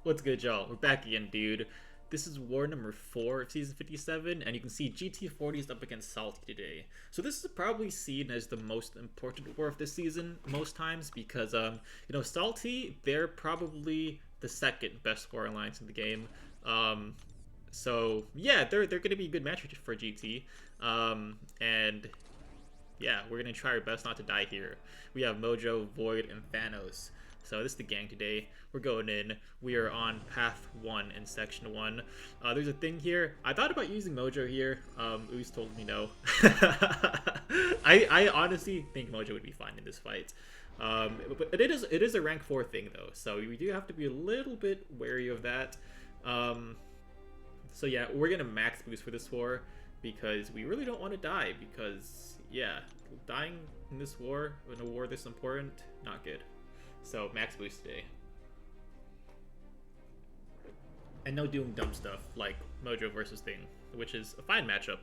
What's good, y'all? We're back again, dude. This is war number 4 of season 57, and you can see GT40 is up against Salty today. So this is probably seen as the most important war of this season most times because, Salty, they're probably the second best war alliance in the game. So yeah, they're going to be a good match for GT. And yeah, we're going to try our best not to die here. We have Mojo, Void, and Thanos. So this is the gang today. We're going in. We are on path 1 in section 1. There's a thing here. I thought about using Mojo here. Ooze told me no. I honestly think Mojo would be fine in this fight. But it is a rank 4 thing though, so we do have to be a little bit wary of that. So yeah, we're gonna max boost for this war because we really don't want to die. Because yeah, dying in this war, in a war this important, not good. So max boost today. And no doing dumb stuff like Mojo versus Thing, which is a fine matchup.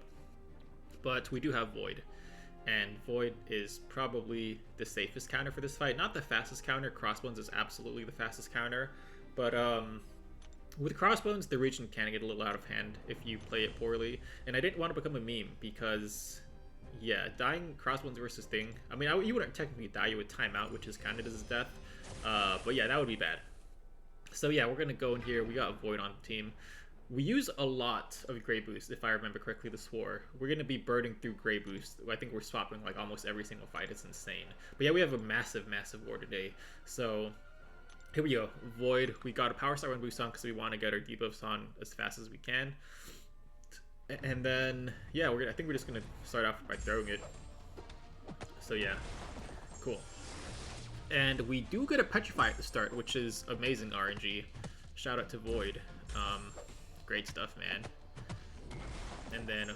But we do have Void. And Void is probably the safest counter for this fight. Not the fastest counter. Crossbones is absolutely the fastest counter. But with Crossbones, the region can get a little out of hand if you play it poorly. And I didn't want to become a meme because, yeah, dying Crossbones versus Thing. I mean, you wouldn't technically die, you would time out, which is kind of his death. But yeah, that would be bad. So yeah, we're going to go in here. We got Void on the team. We use a lot of Grey Boost, if I remember correctly, this war. We're going to be burning through Grey Boost. I think we're swapping like almost every single fight. It's insane. But yeah, we have a massive, massive war today. So here we go. Void. We got a Power Star 1 boost on because we want to get our debuffs on as fast as we can. And then, yeah, I think we're just going to start off by throwing it. So yeah, cool. And we do get a Petrify at the start, which is amazing RNG. Shout out to Void. Great stuff, man. And then,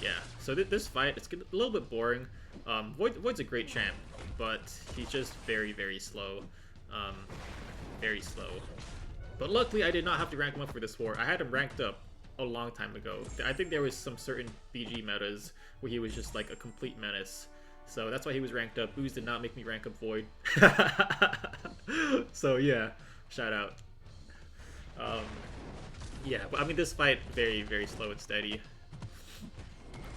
yeah. So this fight, it's a little bit boring. Void's a great champ, but he's just very, very slow. Very slow. But luckily, I did not have to rank him up for this war. I had him ranked up a long time ago. I think there was some certain BG metas where he was just like a complete menace. So that's why he was ranked up. Ooze did not make me rank up Void. So yeah, shout out. Yeah, but I mean this fight, very, very slow and steady.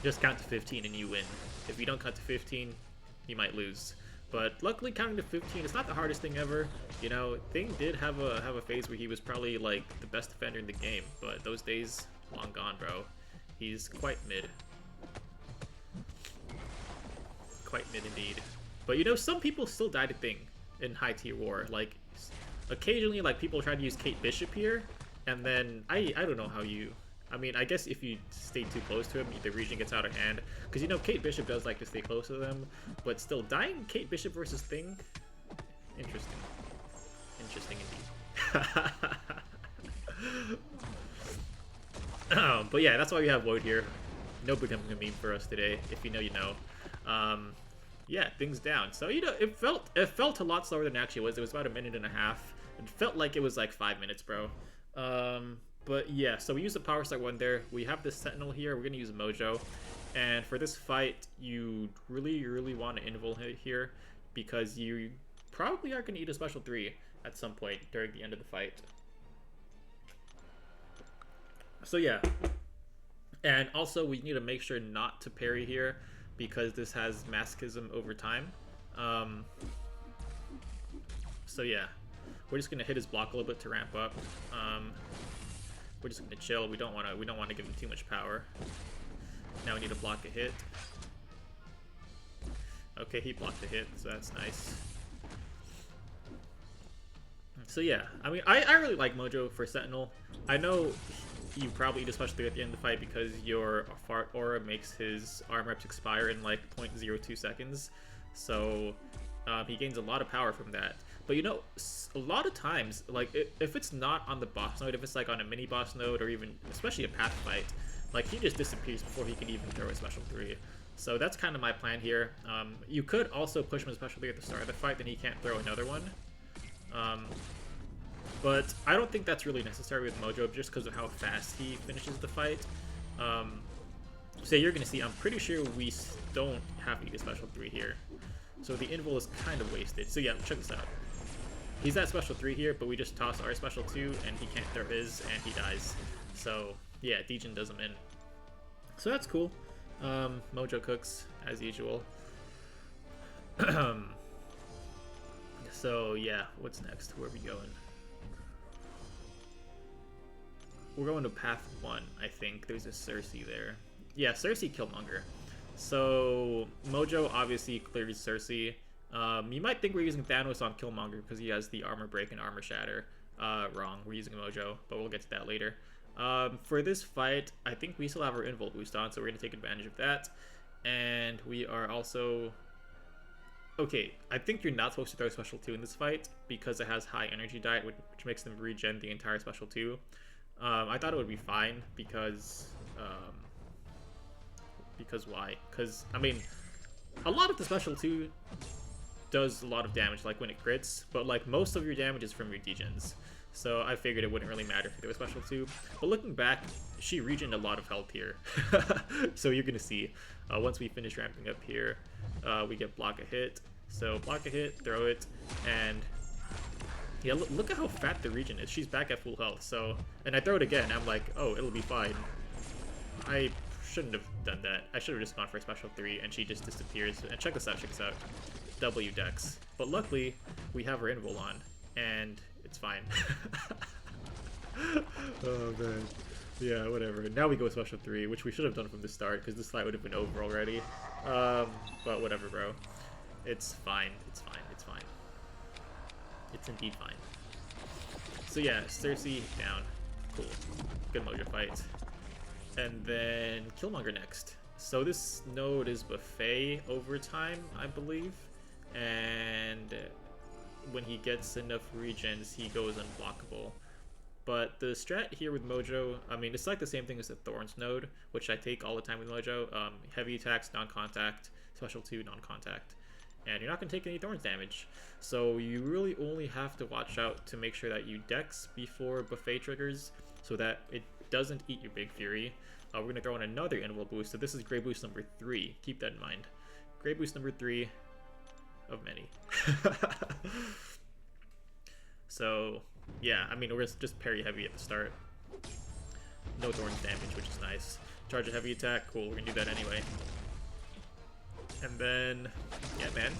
Just count to 15 and you win. If you don't count to 15, you might lose. But luckily counting to 15 is not the hardest thing ever. You know, Thing did have a phase where he was probably like the best defender in the game, but those days long gone, bro. He's quite mid. Quite mid indeed. But you know, some people still die to Thing in high tier war. Like occasionally, like people try to use Kate Bishop here, and then I don't know how you. I mean, I guess if you stay too close to him, the region gets out of hand. Because you know, Kate Bishop does like to stay close to them, but still dying Kate Bishop versus Thing. Interesting. Interesting indeed. But yeah, that's why we have Void here. No becoming a meme for us today. If you know, you know. Yeah, Thing's down. So you know, it felt a lot slower than it actually was. It was about 1.5 minutes. It felt like it was like 5 minutes, bro. But yeah, so we use the Power Star 1 there. We have this Sentinel here. We're gonna use Mojo, and for this fight, you really want to Invol here because you probably are gonna eat a special 3 at some point during the end of the fight. So yeah, and also we need to make sure not to parry here, because this has masochism over time. So yeah, we're just gonna hit his block a little bit to ramp up. We're just gonna chill. We don't want to give him too much power. Now we need to block a hit. Okay, he blocked the hit, so that's nice. So yeah, I mean, I really like Mojo for Sentinel. I know you probably eat a special 3 at the end of the fight because your Fart Aura makes his arm reps expire in like 0.02 seconds. So he gains a lot of power from that. But you know, a lot of times, like if it's not on the boss node, if it's like on a mini boss node or even especially a path fight, like he just disappears before he can even throw a special 3. So that's kind of my plan here. You could also push him a special 3 at the start of the fight, then he can't throw another one. But I don't think that's really necessary with Mojo just because of how fast he finishes the fight. So you're going to see, I'm pretty sure we don't have to eat a special 3 here. So the Invol is kind of wasted. So yeah, check this out. He's at special 3 here, but we just toss our special 2, and he can't throw his, and he dies. So, yeah, Degen does him in. So that's cool. Mojo cooks, as usual. So, yeah, what's next? Where are we going? We're going to path 1, I think. There's a Cersei there. Yeah, Cersei Killmonger. So, Mojo obviously clears Cersei. You might think we're using Thanos on Killmonger because he has the armor break and armor shatter. Wrong, we're using Mojo, but we'll get to that later. For this fight, I think we still have our Invol boost on, so we're going to take advantage of that. And we are also... Okay, I think you're not supposed to throw special 2 in this fight because it has high energy diet, which makes them regen the entire special 2. I thought it would be fine because why? Because, I mean, a lot of the special 2 does a lot of damage, like when it crits, but like most of your damage is from your degens. So I figured it wouldn't really matter if there was special 2. But looking back, she regened a lot of health here. So you're going to see, once we finish ramping up here, we get block a hit. So block a hit, throw it, and yeah, look at how fat the regen is. She's back at full health. So, and I throw it again. I'm like, oh, it'll be fine. I shouldn't have done that. I should have just gone for a special 3, and she just disappears. And check this out, check this out. W dex. But luckily, we have our Invol on, and it's fine. Oh man. Yeah, whatever. Now we go special 3, which we should have done from the start, because this fight would have been over already. But whatever, bro. It's fine. It's fine. It's fine. It's indeed fine. So yeah, Cersei down. Cool. Good Mojo fight. And then Killmonger next. So this node is buffet over time, I believe. And when he gets enough regens, he goes unblockable. But the strat here with Mojo, I mean, it's like the same thing as the Thorns node, which I take all the time with Mojo. Heavy attacks, non-contact, special 2, non-contact. And you're not going to take any Thorns damage. So you really only have to watch out to make sure that you dex before buffet triggers so that it doesn't eat your Big Fury. We're going to throw in another Invol boost. So this is Grey Boost number 3. Keep that in mind. Grey Boost number 3 of many. So, yeah, I mean, we're just parry heavy at the start. No Thorns damage, which is nice. Charge a heavy attack. Cool, we're going to do that anyway. And then, yeah, man.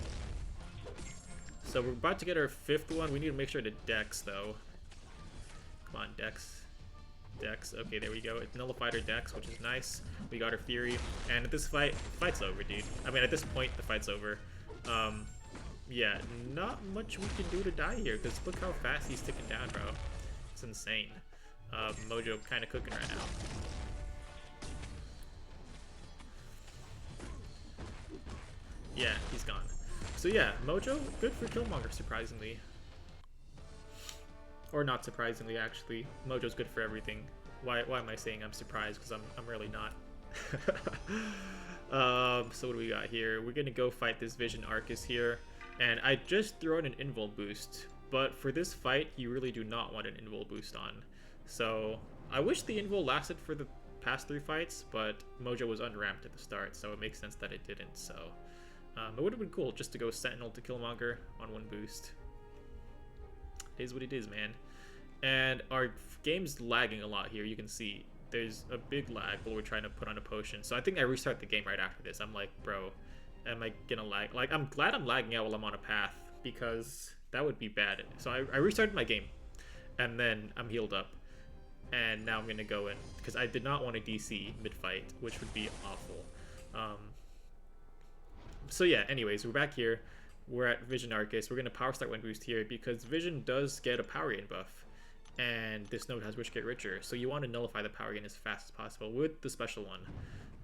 So we're about to get our 5th one. We need to make sure to dex, though. Come on, dex. Dex. Okay, there we go. It nullified our dex, which is nice. We got our fury. And at this fight's over, dude. I mean, at this point, the fight's over. Yeah, not much we can do to die here, because look how fast he's ticking down, bro. It's insane. Mojo kind of cooking right now. Yeah, he's gone. So yeah, Mojo, good for Killmonger, surprisingly. Or not surprisingly, actually. Mojo's good for everything. Why am I saying I'm surprised? Because I'm really not. So what do we got here? We're gonna go fight this Vision Arcus here. And I just threw in an Invol boost. But for this fight, you really do not want an Invol boost on. So I wish the Invol lasted for the past 3 fights, but Mojo was unramped at the start, so it makes sense that it didn't. So it would have been cool just to go Sentinel to Killmonger on 1 boost. It is what it is, man. And our game's lagging a lot here. You can see there's a big lag while we're trying to put on a potion. So I think I restart the game right after this. I'm like, bro, am I gonna lag? Like, I'm glad I'm lagging out while I'm on a path, because that would be bad. So I restarted my game, and then I'm healed up. And now I'm gonna go in, because I did not want to DC mid-fight, which would be awful. So yeah, anyways, we're back here. We're at Vision Arcus. We're going to power start 1 boost here because Vision does get a power gain buff. And this node has Rich Get Richer. So you want to nullify the power gain as fast as possible with the special 1.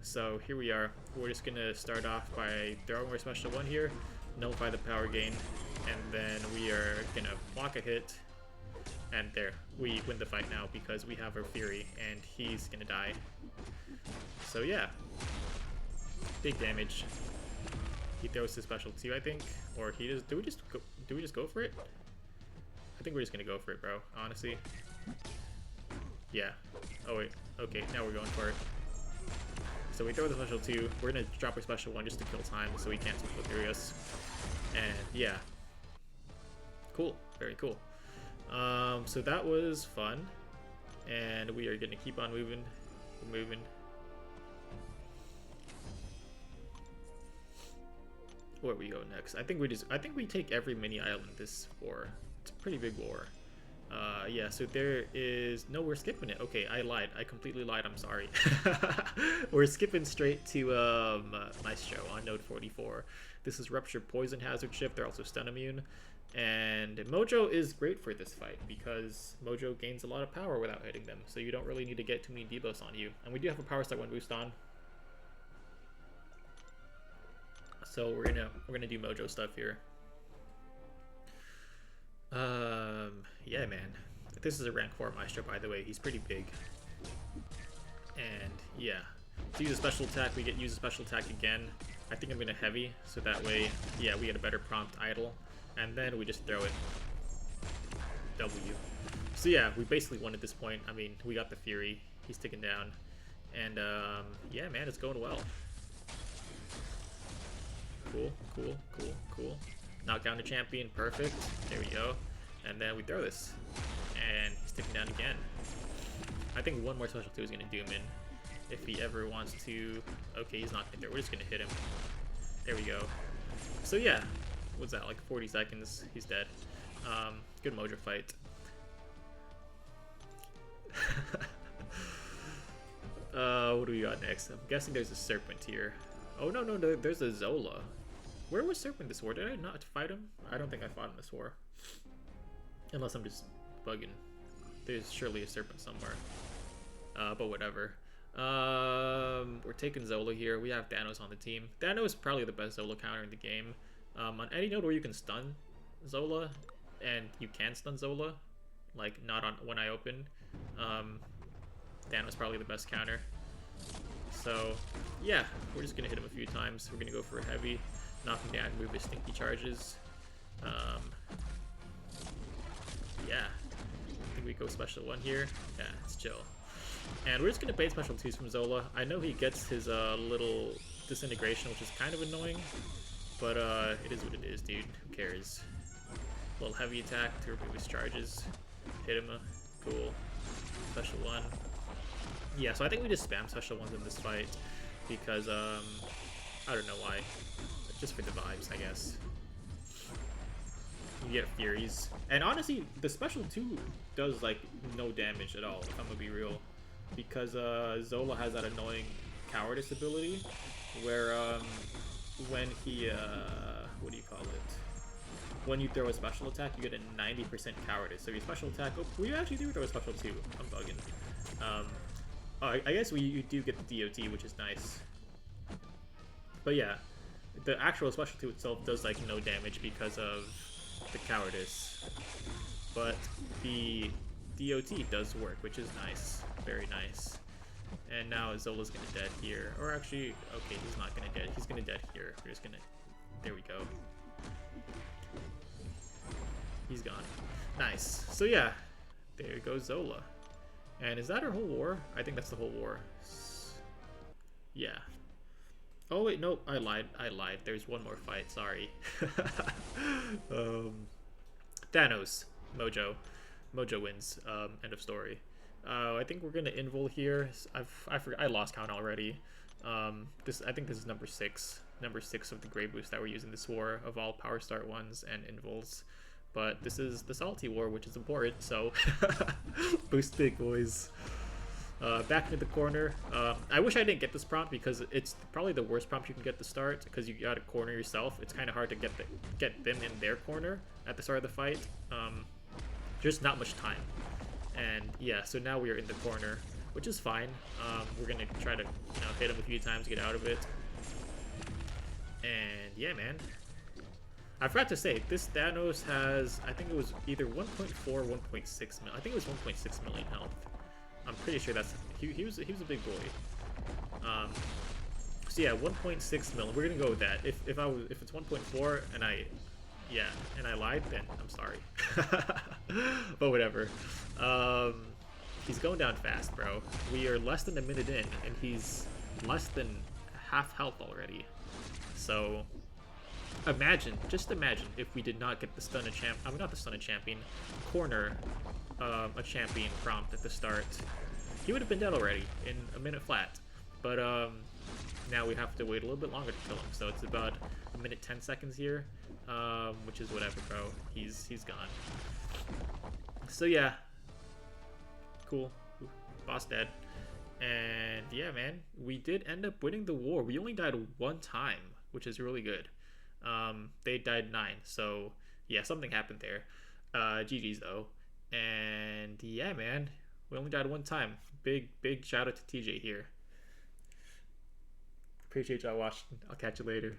So here we are. We're just going to start off by throwing our special 1 here, nullify the power gain, and then we are going to block a hit. And there, we win the fight now because we have our Fury and he's going to die. So yeah, big damage. He throws his special 2, I think, or he just. Do we just go for it? I think we're just gonna go for it, bro. Honestly. Yeah. Oh wait. Okay, now we're going for it. So we throw the special 2. We're gonna drop our special 1 just to kill time, so he can't split through us. And yeah. Cool. Very cool. So that was fun, and we are gonna keep on moving. We're moving. Where we go next? I think we take every mini island this war. It's a pretty big war. Yeah, so there is... No, we're skipping it. Okay, I lied. I completely lied. I'm sorry. We're skipping straight to Maestro on node 44. This is Rupture Poison Hazard Shift. They're also stun immune. And Mojo is great for this fight because Mojo gains a lot of power without hitting them. So you don't really need to get too many debuffs on you. And we do have a Power Star 1 boost on. So we're gonna do Mojo stuff here. Yeah, man. This is a rank 4 Maestro, by the way. He's pretty big. And yeah, to use a special attack, we get use a special attack again. I think I'm gonna heavy, so that way, yeah, we get a better prompt idle, and then we just throw it. W. So yeah, we basically won at this point. I mean, we got the Fury. He's ticking down, and yeah, man, it's going well. Cool, cool, cool, cool. Knock down the champion, perfect. There we go. And then we throw this. And he's ticking down again. I think one more special 2 is going to doom in. If he ever wants to... Okay, he's not going to throw. We're just going to hit him. There we go. So yeah, what's that, like 40 seconds? He's dead. Good Mojo fight. What do we got next? I'm guessing there's a Serpent here. Oh, no, there's a Zola. Where was Serpent this war? Did I not fight him? I don't think I fought him this war. Unless I'm just bugging. There's surely a Serpent somewhere. But whatever. We're taking Zola here. We have Thanos on the team. Thanos is probably the best Zola counter in the game. On any node where you can stun Zola, and you can stun Zola, like not on when I open, Thanos is probably the best counter. So yeah, we're just gonna hit him a few times. We're gonna go for a heavy, knock him down, move his stinky charges. Yeah, I think we go special 1 here. Yeah, it's chill. And we're just gonna bait special 2s from Zola. I know he gets his little disintegration, which is kind of annoying, but it is what it is, dude. Who cares? A little heavy attack to remove his charges. Hit him. Cool. Special 1. Yeah, so I think we just spam special 1s in this fight because I don't know why. Just for the vibes, I guess. You get Furies. And honestly, the special 2 does like no damage at all, if I'm gonna be real. Because Zola has that annoying cowardice ability where when he what do you call it? When you throw a special attack, you get a 90% cowardice. So your special attack, oh, we actually do throw a special 2. I'm bugging. I guess you do get the DOT, which is nice. But yeah, the actual special 2 itself does like no damage because of the cowardice. But the DOT does work, which is nice. Very nice. And now Zola's gonna dead here. Or actually, okay, he's not gonna dead. He's gonna dead here. We're just gonna... There we go. He's gone. Nice. So yeah, there goes Zola. And is that our whole war? I think that's the whole war. Yeah. Oh wait, no, I lied. There's one more fight, sorry. Thanos. Mojo wins. End of story. I think we're gonna Invol here. I forgot, I lost count already. I think this is number 6. Number 6 of the Grey Boost that we're using this war of all Power Start 1s and Invols. But this is the Salty War, which is important, so boost big, boys. Back into the corner. I wish I didn't get this prompt because it's probably the worst prompt you can get to start because you gotta corner yourself. It's kind of hard to get them in their corner at the start of the fight. Just not much time. And yeah, so now we are in the corner, which is fine. We're gonna try to hit him a few times, get out of it. And yeah, man. I forgot to say, this Thanos has, I think it was either 1.4 or 1.6 million. I think it was 1.6 million health. I'm pretty sure that's, he was a big boy. So yeah, 1.6 million. We're gonna go with that. If it's 1.4 and I lied, then I'm sorry. But whatever. He's going down fast, bro. We are less than a minute in, and he's less than half health already. So Imagine, just imagine if we did not get the stun a champ. I mean, not the stun a champion, corner a champion prompt at the start. He would have been dead already in a minute flat. But now we have to wait a little bit longer to kill him. So it's about a minute 10 seconds here, which is whatever, bro. He's gone. So yeah, cool. Boss dead. And yeah, man, we did end up winning the war. We only died one time, which is really good. They died 9, so yeah, something happened there. GG's though. And yeah, man, we only died one time. Big shout out to TJ here. Appreciate y'all watching. I'll catch you later.